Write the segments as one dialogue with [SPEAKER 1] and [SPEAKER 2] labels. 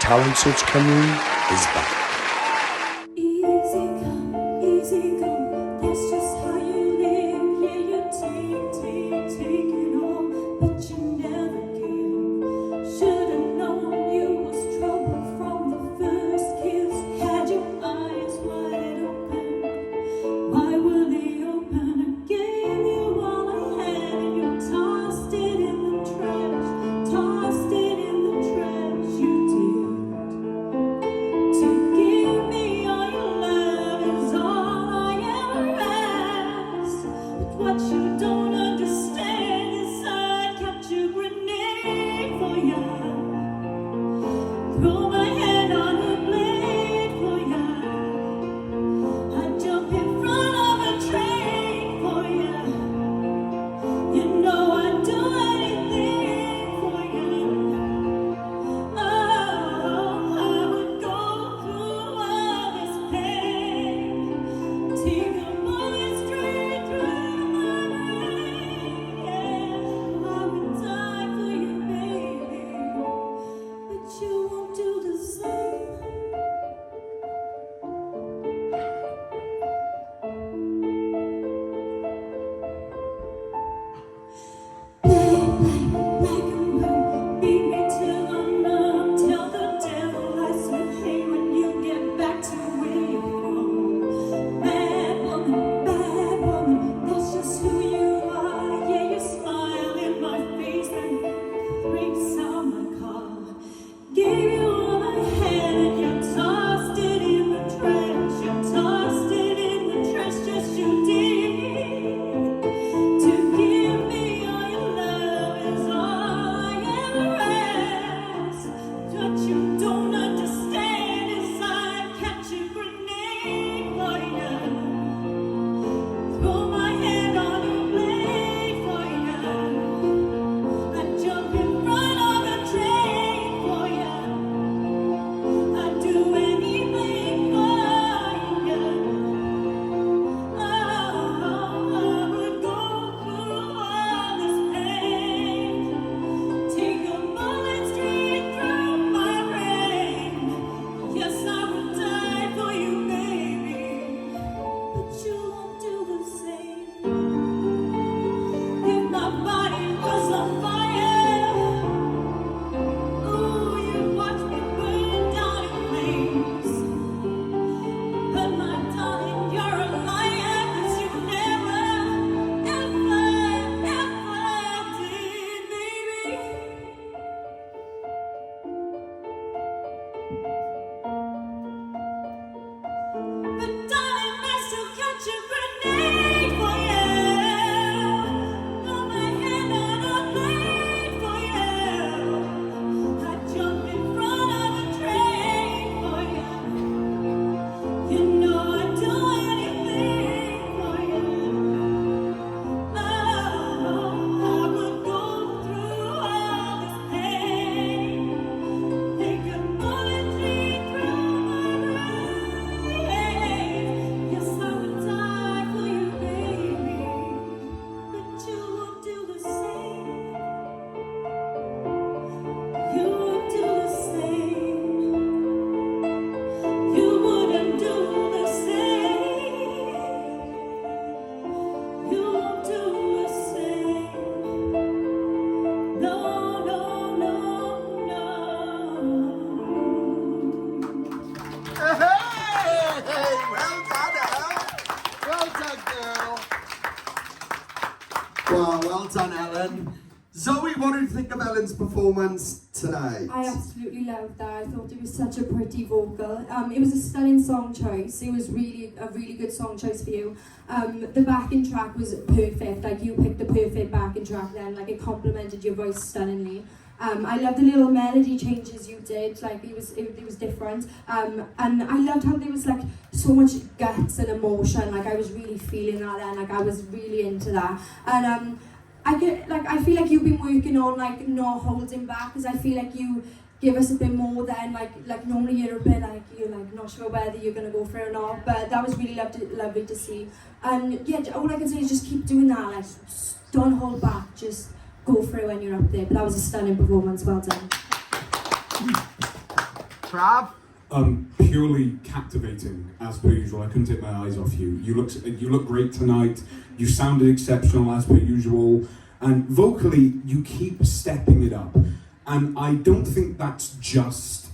[SPEAKER 1] Talent Search Cymru is back.
[SPEAKER 2] Easy come, that's just how you live. Yeah, you take it all, but you never give. Should've known you was trouble from the first kiss. Had your eyes wide open, why were they open? I gave you all I had and you tossed it in the trash. Tossed it in the trash, you did. To give me all your love is all I ever asked. But what you don't understand is I capture a grenade for you. Throw my hand on a blade for you. I jump in front of a train for you. You know I'd do anything for you. Oh, I would go through all this pain. Take a bullet straight through my brain. Yeah, I would die for you, baby, but you won't do the same. Beat me till I'm numb. Tell the devil I said hey when you get back to where you belong. Bad woman, that's just who you are. Yeah, you smile in my face and breaks out my car. Gave you all I had and you tossed it in the trash. You tossed it in the trash, just you did. To give me all your love is all I ever ask. What you don't understand is I catch a grenade for you. Throw my hand on a blade for you. I jump in front of a train for you. I'd do anything for you. Oh, I would go through all this pain. Take a bullet straight through my brain. Yes, I would die for you, baby, but you won't do the same. If my body was on fire, ooh, you'd watch me burn down in flames. But my darling, you're a liar, 'cause you never, ever, ever did, baby. But darling, I still catch a grenade for you. Throw my hand on a blade for you. I jump in front of a train for you. You know I'd do anything for you. Oh, I would go through all this pain. Take a bullet straight through my brain. Yes, I would die for you, baby, but you won't do the same. You won't do the same. You wouldn't do the same. You won't do the same. No, no, no, no.
[SPEAKER 3] Hey, well done, Elle. Well done, girl. Wow, well done, Ellen. Zoe, what do you think of Ellen's performance tonight?
[SPEAKER 4] I absolutely loved that. I thought it was such a pretty vocal. It was a stunning song choice. It was really a really good song choice for you. The backing track was perfect. Like, you picked the perfect backing track then. Like, it complemented your voice stunningly. I loved the little melody changes you did. Like, it was different. And I loved how there was like so much guts and emotion. Like, I was really feeling that then. Like, I was really into that. And I feel like you've been working on like not holding back, because I feel like you give us a bit more than like normally you're a bit like you're like not sure whether you're gonna go for it or not. But that was really lovely to see. And yeah, all I can say is just keep doing that. Like, don't hold back. Just go for it when you're up there. But that was a stunning performance. Well done.
[SPEAKER 3] Trav?
[SPEAKER 5] Purely captivating, as per usual. I couldn't take my eyes off you. You look great tonight. You sounded exceptional, as per usual. And vocally, you keep stepping it up. And I don't think that's just...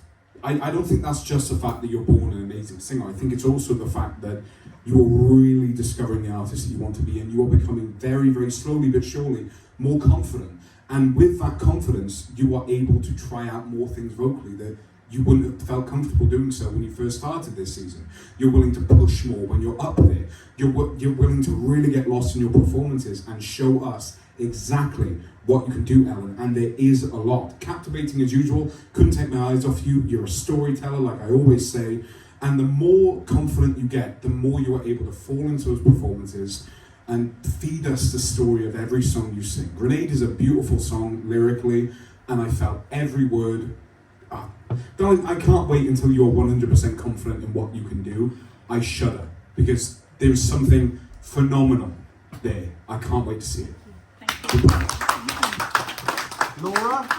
[SPEAKER 5] I don't think that's just the fact that you're born an amazing singer. I think it's also the fact that you are really discovering the artist that you want to be, and you are becoming very, very slowly but surely more confident. And with that confidence, you are able to try out more things vocally that you wouldn't have felt comfortable doing so when you first started this season. You're willing to push more when you're up there. You're willing to really get lost in your performances and show us exactly what you can do, Ellen, and there is a lot. Captivating as usual, couldn't take my eyes off you. You're a storyteller, like I always say, and the more confident you get, the more you are able to fall into those performances and feed us the story of every song you sing. Grenade is a beautiful song lyrically, and I felt every word. Darling, I can't wait until you're 100% confident in what you can do. I shudder, because there's something phenomenal there. I can't wait to see it.
[SPEAKER 6] Thank you.
[SPEAKER 3] Laura?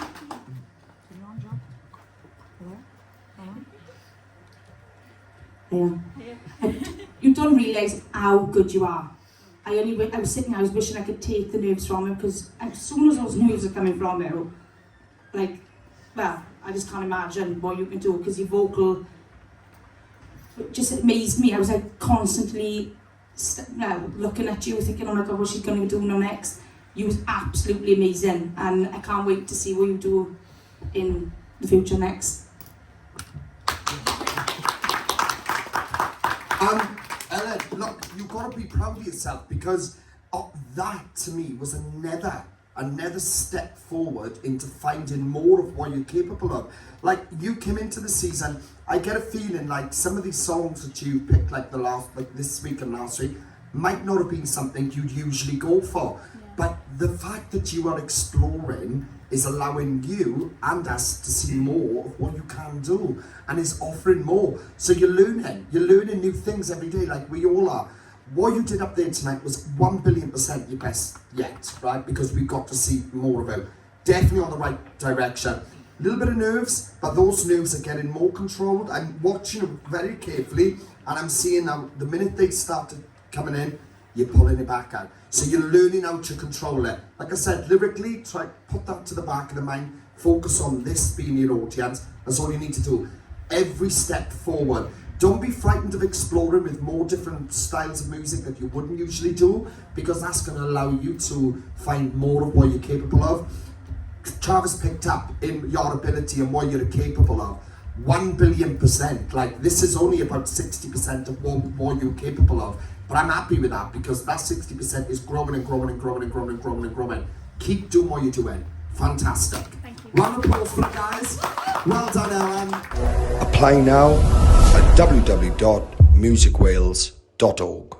[SPEAKER 6] You don't realise how good you are. I was sitting, I was wishing I could take the nerves from you, because as soon as those nerves are coming from you, like, well, I just can't imagine what you can do, because your vocal just amazed me. I was like constantly looking at you, thinking, oh my God, what's she going to do now next? You was absolutely amazing, and I can't wait to see what you do in the future next.
[SPEAKER 3] Ellen, look, you've got to be proud of yourself, because that to me was another step forward into finding more of what you're capable of. Like, you came into the season, I get a feeling like some of these songs that you picked, like this week and last week, might not have been something you'd usually go for. Yeah. But the fact that you are exploring is allowing you and us to see more of what you can do, and is offering more. So you're learning new things every day, like we all are. What you did up there tonight was 1,000,000,000% your best yet, right? Because we got to see more of it. Definitely on the right direction. A little bit of nerves, but those nerves are getting more controlled. I'm watching it very carefully, and I'm seeing now the minute they started coming in, you're pulling it back out. So you're learning how to control it. Like I said, lyrically, try put that to the back of the mind. Focus on this being your audience. That's all you need to do. Every step forward. Don't be frightened of exploring with more different styles of music that you wouldn't usually do, because that's going to allow you to find more of what you're capable of. Travis picked up in your ability and what you're capable of. 1,000,000,000%. Like, this is only about 60% of what you're capable of. But I'm happy with that, because that 60% is growing and growing and growing and growing and growing and growing. Keep doing what you're doing. Fantastic.
[SPEAKER 6] Thank you.
[SPEAKER 3] Round of applause for the guys. Well done, Ellen.
[SPEAKER 1] Apply now at www.musicwales.org.